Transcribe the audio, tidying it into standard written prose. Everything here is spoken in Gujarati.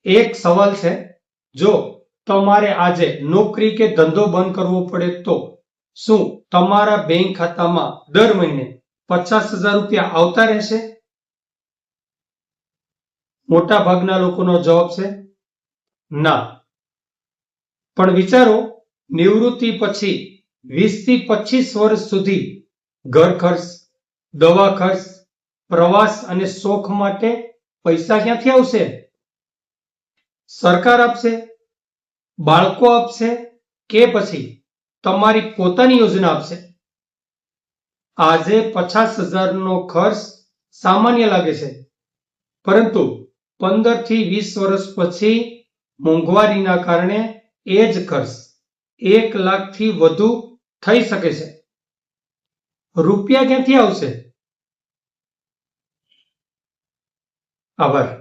એક સવાલ છે, જો તમારે આજે નોકરી કે ધંધો બંધ કરવો પડે તો શું તમારા બેંક ખાતામાં દર મહિને 50,000 રૂપિયા આવતા રહેશે? મોટા ભાગના લોકોનો જવાબ છે ના. પણ વિચારો, નિવૃત્તિ પછી 20 થી 25 વર્ષ સુધી ઘર ખર્ચ, દવા ખર્ચ, પ્રવાસ અને શોખ માટે પૈસા ક્યાંથી આવશે? સરકાર આપશે, બાળકો આપશે કે પછી તમારી પોતાની યોજના આપશે? આજે 50,000 નો ખર્ચ સામાન્ય લાગે છે, પરંતુ 15 થી 20 વર્ષ પછી મોંઘવારીના કારણે એ જ ખર્ચ 1 લાખથી વધુ થઈ શકે છે. રૂપિયા ક્યાંથી આવશે? આભાર.